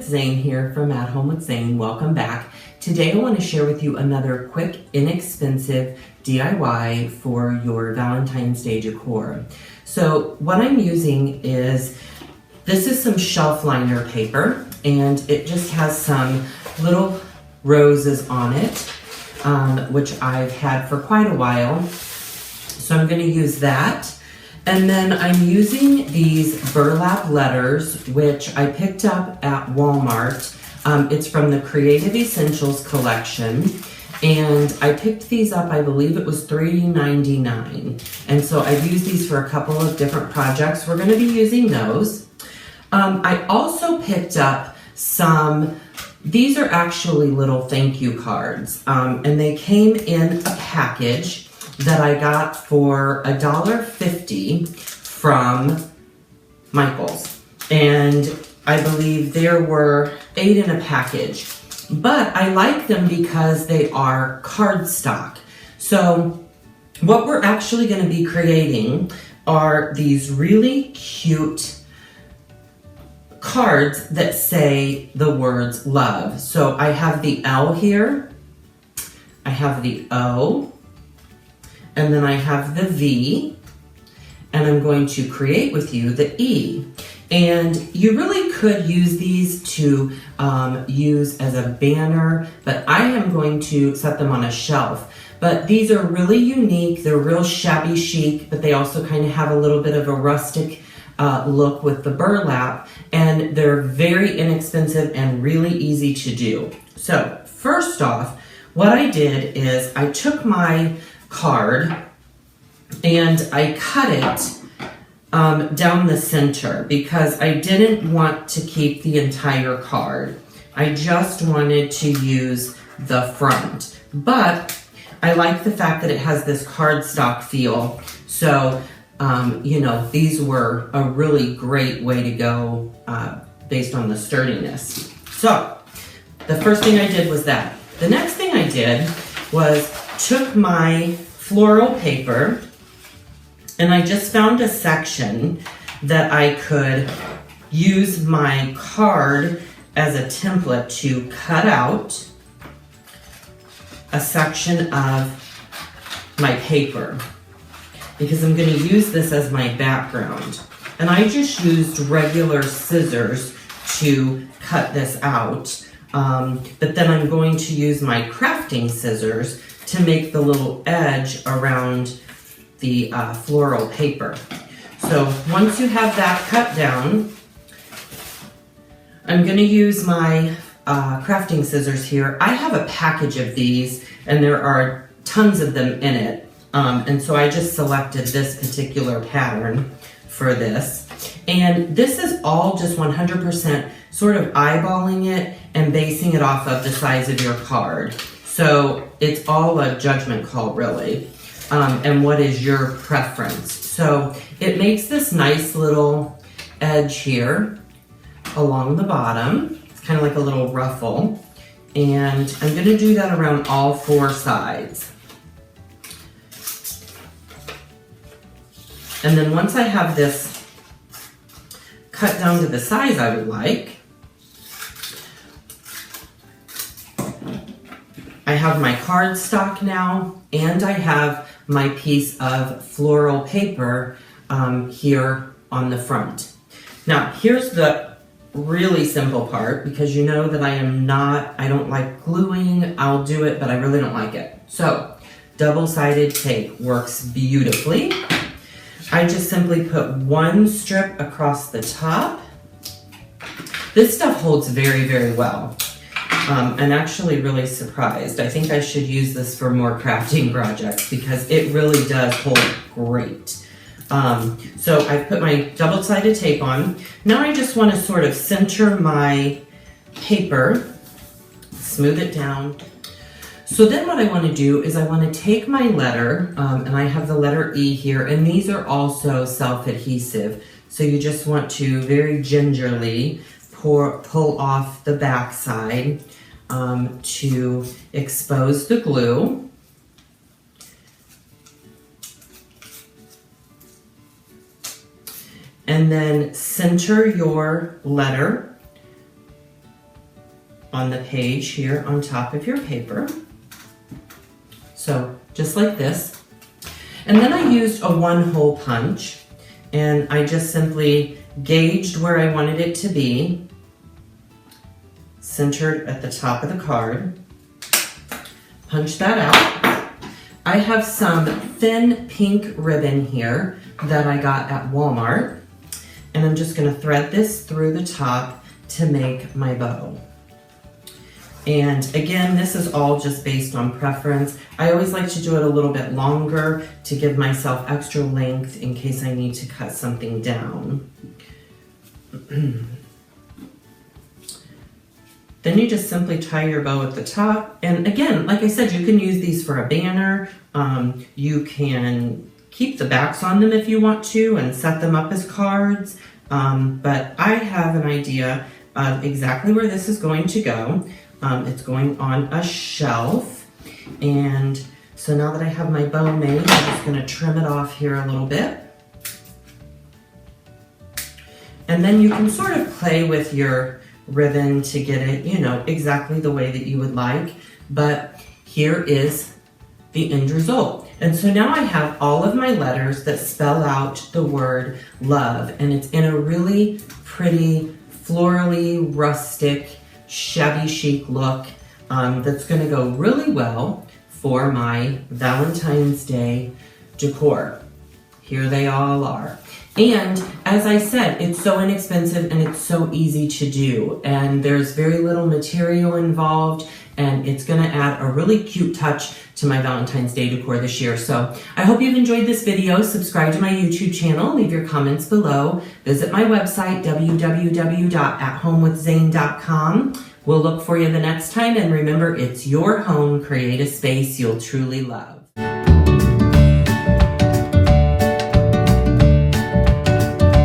Zane here from At Home with Zane. Welcome back. Today I want to share with you another quick, inexpensive DIY for your Valentine's Day decor. So what I'm using is, this is some shelf liner paper, and it just has some little roses on it, which I've had for quite a while. So I'm going to use that. And then I'm using these burlap letters, which I picked up at Walmart. It's from the Creative Essentials collection. And I picked these up, I believe it was $3.99. And so I've used these for a couple of different projects. We're going to be using those. I also picked up some, these are actually little thank you cards. And they came in a package that I got for $1.50 from Michael's. And I believe there were 8 in a package. But I like them because they are cardstock. So what we're actually going to be creating are these really cute cards that say the words love. So I have the L here, I have the O, and then I have the V, and I'm going to create with you the E. And you really could use these to use as a banner, but I am going to set them on a shelf. But these are really unique. They're real shabby chic, but they also kind of have a little bit of a rustic look with the burlap, and they're very inexpensive and really easy to do. So first off, what I did is I took my card and I cut it down the center because I didn't want to keep the entire card. I just wanted to use the front, but I like the fact that it has this cardstock feel. So, you know, these were a really great way to go based on the sturdiness. So the first thing I did was that. The next thing I did was took my floral paper, and I just found a section that I could use my card as a template to cut out a section of my paper, because I'm going to use this as my background. And I just used regular scissors to cut this out, but then I'm going to use my crafting scissors to make the little edge around the floral paper. So once you have that cut down, I'm going to use my crafting scissors here. I have a package of these, and there are tons of them in it. And so I just selected this particular pattern for this. And this is all just 100% sort of eyeballing it and basing it off of the size of your card. So it's all a judgment call, really, and what is your preference. So it makes this nice little edge here along the bottom. It's kind of like a little ruffle. And I'm going to do that around all 4 sides. And then once I have this cut down to the size I would like, I have my cardstock now, and I have my piece of floral paper here on the front. Now, here's the really simple part, because you know that I don't like gluing. I'll do it, but I really don't like it. So, double-sided tape works beautifully. I just simply put 1 strip across the top. This stuff holds very, very well. I'm actually really surprised. I think I should use this for more crafting projects because it really does hold great. So I've put my double-sided tape on. Now I just want to sort of center my paper, smooth it down. So then what I want to do is I want to take my letter, and I have the letter E here, and these are also self-adhesive. So you just want to very gingerly pull off the back side to expose the glue. And then center your letter on the page here on top of your paper. So just like this. And then I used a 1-hole punch, and I just simply gauged where I wanted it to be, centered at the top of the card. Punch that out. I have some thin pink ribbon here that I got at Walmart, and I'm just going to thread this through the top to make my bow. And again, this is all just based on preference. I always like to do it a little bit longer to give myself extra length in case I need to cut something down. Then you just simply tie your bow at the top. And again, like I said, you can use these for a banner. You can keep the backs on them if you want to and set them up as cards. But I have an idea of exactly where this is going to go. It's going on a shelf. And so now that I have my bow made, I'm just going to trim it off here a little bit. And then you can sort of play with your ribbon to get it, you know, exactly the way that you would like. But here is the end result. And so now I have all of my letters that spell out the word love, and it's in a really pretty, florally, rustic, shabby chic look that's going to go really well for my Valentine's Day decor. Here they all are. And as I said, it's so inexpensive and it's so easy to do, and there's very little material involved, and it's going to add a really cute touch to my Valentine's Day decor this year. So I hope you've enjoyed this video. Subscribe to my YouTube channel, leave your comments below, visit my website www.AtHomeWithZane.com. We'll look for you the next time, and remember, it's your home. Create a space you'll truly love.